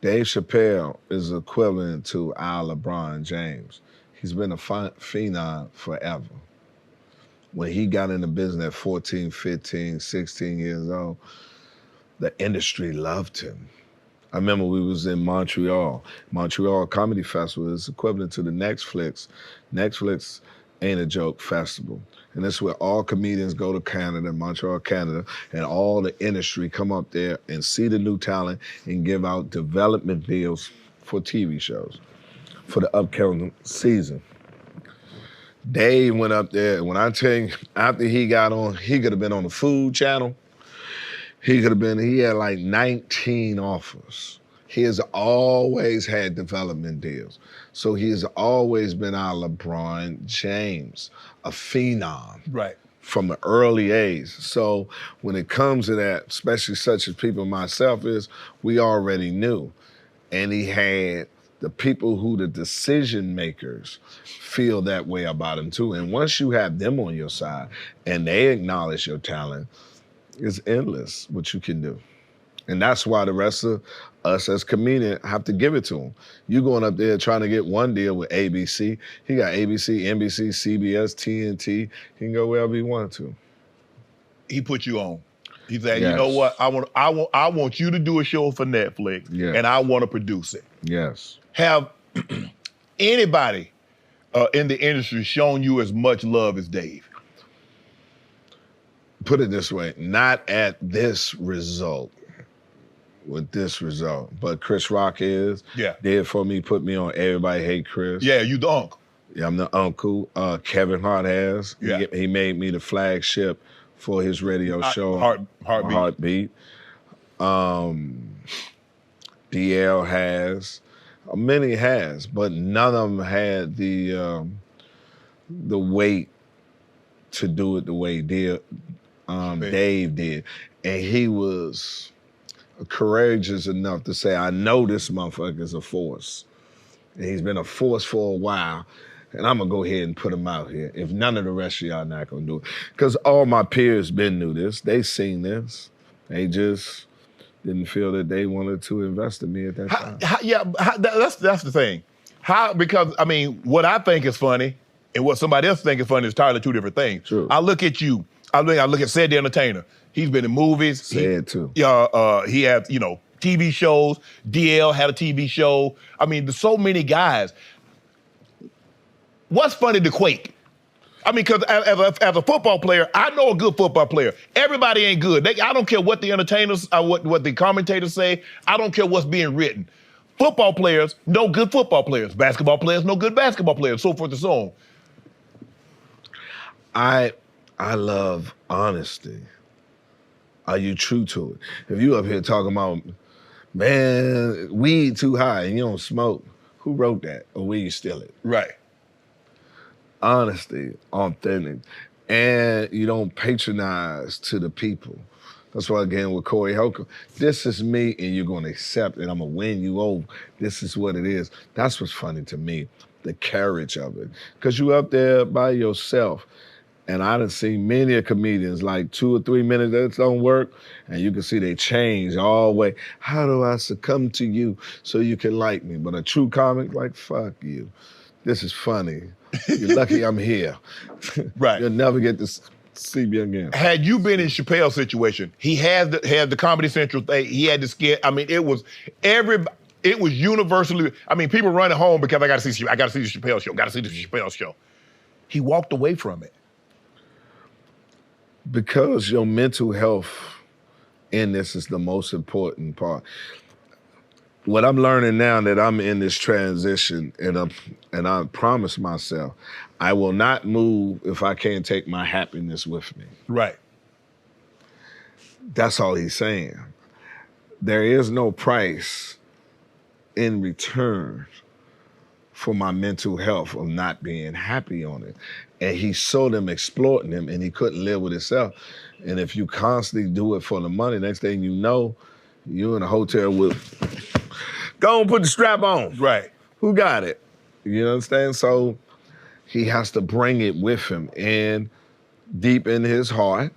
Dave Chappelle is equivalent to our LeBron James. He's been a phenom forever. When he got in the business at 14, 15, 16 years old, the industry loved him. I remember we was in Montreal. Montreal Comedy Festival is equivalent to the Netflix. Netflix Ain't a Joke Festival. And that's where all comedians go to Canada, Montreal, Canada, and all the industry come up there and see the new talent and give out development deals for TV shows for the upcoming season. Dave went up there, and when I tell you, after he got on, he could have been on the Food Channel. He had like 19 offers. He has always had development deals. So he has always been our LeBron James, a phenom. Right. From an early age. So when it comes to that, especially such as people myself is, we already knew. And he had the people who the decision makers feel that way about him too. And once you have them on your side and they acknowledge your talent, it's endless what you can do. And that's why the rest of us as comedians have to give it to him. You going up there trying to get one deal with ABC. He got ABC, NBC, CBS, TNT. He can go wherever he wanted to. He put you on. He said, Yes. You know what? I want you to do a show for Netflix, and I want to produce it. Yes. Have anybody in the industry shown you as much love as Dave? Put it this way, not at this result, with this result, but Chris Rock is. Yeah. Did for me, put me on Everybody Hate Chris. Yeah, you the uncle. Yeah, I'm the uncle. Kevin Hart has. Yeah. He made me the flagship for his radio show. Heartbeat. DL has. Many has, but none of them had the weight to do it the way Dave did. And he was courageous enough to say, I know this motherfucker is a force. And he's been a force for a while. And I'm gonna go ahead and put him out here. If none of the rest of y'all not gonna do it. Because all my peers been knew this. They seen this. They just didn't feel that they wanted to invest in me at that time. That's the thing. Because I mean, what I think is funny and what somebody else think is funny is entirely two different things. True. I look at you. I look at Ced the Entertainer. He's been in movies. Ced too. He had, TV shows. DL had a TV show. I mean, there's so many guys. What's funny to Quake? I mean, because as a football player, I know a good football player. Everybody ain't good. I don't care what the entertainers, what the commentators say. I don't care what's being written. Football players know good football players. Basketball players know good basketball players, so forth and so on. I love honesty. Are you true to it? If you up here talking about, man, weed too high and you don't smoke, who wrote that? Or will you steal it? Right. Honesty, authentic, and you don't patronize to the people. That's why, again, with Corey Holcomb, this is me and you're gonna accept it. I'm gonna win you over. This is what it is. That's what's funny to me, the courage of it. Because you up there by yourself. And I done seen many of comedians, like 2 or 3 minutes that don't work, and you can see they change all the way. How do I succumb to you so you can like me? But a true comic, like, fuck you. This is funny. You're lucky I'm here. Right. You'll never get to see me again. Had you been in Chappelle's situation, he had the Comedy Central thing, he had the skit. I mean, it was universally, I mean, people running home because I gotta see the Chappelle show. He walked away from it. Because your mental health in this is the most important part. What I'm learning now that I'm in this transition, and I promise myself, I will not move if I can't take my happiness with me. Right. That's all he's saying. There is no price in return for my mental health of not being happy on it. And he saw them exploiting him and he couldn't live with himself. And if you constantly do it for the money, next thing you know, you're in a hotel with, go and put the strap on. Right. Who got it? You understand? So he has to bring it with him. And deep in his heart,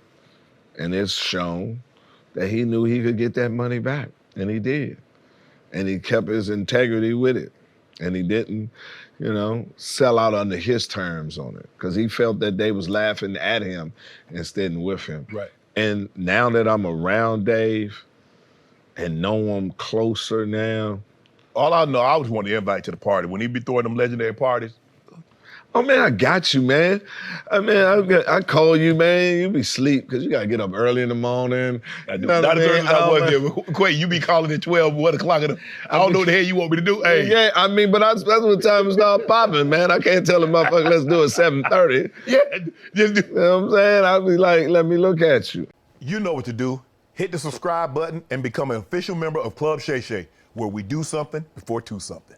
and it's shown that he knew he could get that money back. And he did. and he kept his integrity with it. And he didn't, sell out under his terms on it because he felt that they was laughing at him instead of with him. Right. And now that I'm around Dave and know him closer now. All I know, I was want to invite to the party. When he be throwing them legendary parties. Oh, man, I got you, man. I call you, man. You be asleep because you got to get up early in the morning. Not as early as I was there. Quay, you be calling at 12, 1 o'clock. I don't know what the hell you want me to do. Hey. Yeah, but that's what time it start popping, man. I can't tell the motherfucker, let's do it 7:30. Yeah, just do. You know what I'm saying? I'll be like, let me look at you. You know what to do. Hit the subscribe button and become an official member of Club Shay Shay, where we do something before two something.